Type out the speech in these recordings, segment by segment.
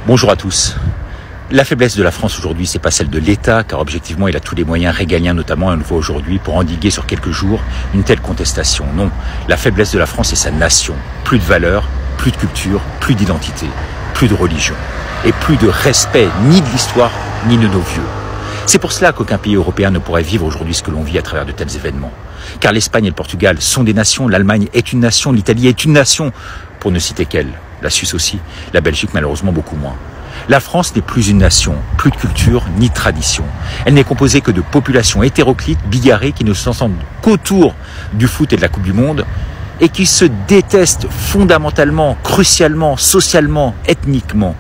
Bonjour à tous. La faiblesse de la France aujourd'hui, c'est pas celle de l'État, car objectivement, il a tous les moyens régaliens, notamment, on le voit aujourd'hui, pour endiguer sur quelques jours une telle contestation. Non, la faiblesse de la France, c'est sa nation. Plus de valeurs, plus de culture, plus d'identité, plus de religion, et plus de respect ni de l'histoire, ni de nos vieux. C'est pour cela qu'aucun pays européen ne pourrait vivre aujourd'hui ce que l'on vit à travers de tels événements. Car l'Espagne et le Portugal sont des nations, l'Allemagne est une nation, l'Italie est une nation, pour ne citer qu'elle. La Suisse aussi, la Belgique malheureusement beaucoup moins. La France n'est plus une nation, plus de culture ni de tradition. Elle n'est composée que de populations hétéroclites, bigarrées, qui ne s'entendent qu'autour du foot et de la Coupe du Monde et qui se détestent fondamentalement, crucialement, socialement, ethniquement.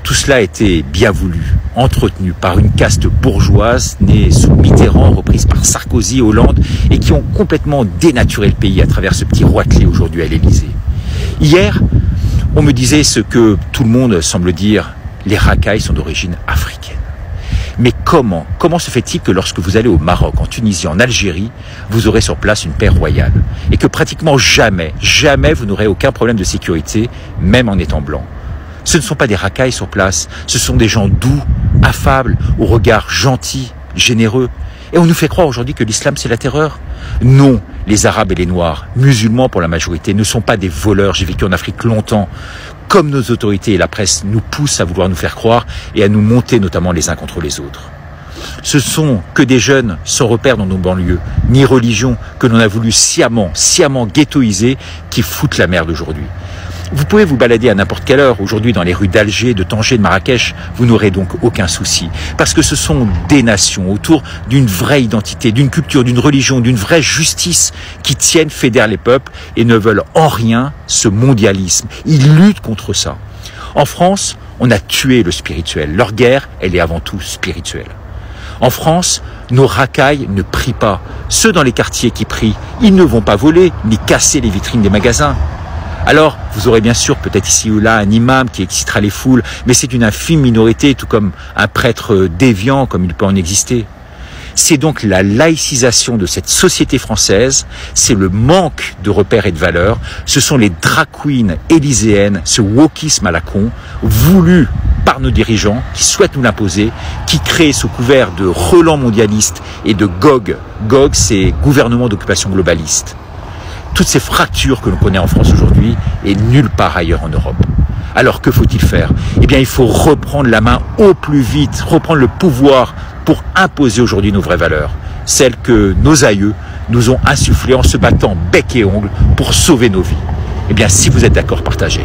Tout cela a été bien voulu, entretenu par une caste bourgeoise née sous Mitterrand, reprise par Sarkozy, Hollande et qui ont complètement dénaturé le pays à travers ce petit roitelet aujourd'hui à l'Élysée. Hier, on me disait ce que tout le monde semble dire, les racailles sont d'origine africaine. Mais comment se fait-il que lorsque vous allez au Maroc, en Tunisie, en Algérie, vous aurez sur place une paix royale et que pratiquement jamais vous n'aurez aucun problème de sécurité, même en étant blanc? Ce ne sont pas des racailles sur place, ce sont des gens doux, affables, au regard gentil, généreux. Et on nous fait croire aujourd'hui que l'islam c'est la terreur. Non, les Arabes et les Noirs, musulmans pour la majorité, ne sont pas des voleurs. J'ai vécu en Afrique longtemps. Comme nos autorités et la presse nous poussent à vouloir nous faire croire et à nous monter notamment les uns contre les autres. Ce sont que des jeunes sans repère dans nos banlieues, ni religion, que l'on a voulu sciemment ghettoiser, qui foutent la merde aujourd'hui. Vous pouvez vous balader à n'importe quelle heure aujourd'hui dans les rues d'Alger, de Tanger, de Marrakech, vous n'aurez donc aucun souci. Parce que ce sont des nations autour d'une vraie identité, d'une culture, d'une religion, d'une vraie justice qui tiennent, fédèrent les peuples et ne veulent en rien ce mondialisme. Ils luttent contre ça. En France, on a tué le spirituel. Leur guerre, elle est avant tout spirituelle. En France, nos racailles ne prient pas. Ceux dans les quartiers qui prient, ils ne vont pas voler ni casser les vitrines des magasins. Alors, vous aurez bien sûr peut-être ici ou là un imam qui excitera les foules, mais c'est une infime minorité, tout comme un prêtre déviant, comme il peut en exister. C'est donc la laïcisation de cette société française, c'est le manque de repères et de valeurs, ce sont les drag queens élyséennes, ce wokisme à la con, voulu par nos dirigeants, qui souhaitent nous l'imposer, qui créent sous couvert de relents mondialistes et de GOG. GOG, c'est gouvernement d'occupation globaliste. Toutes ces fractures que l'on connaît en France aujourd'hui et nulle part ailleurs en Europe. Alors que faut-il faire? Eh bien, il faut reprendre la main au plus vite, reprendre le pouvoir pour imposer aujourd'hui nos vraies valeurs, celles que nos aïeux nous ont insufflées en se battant bec et ongle pour sauver nos vies. Eh bien, si vous êtes d'accord, partagez.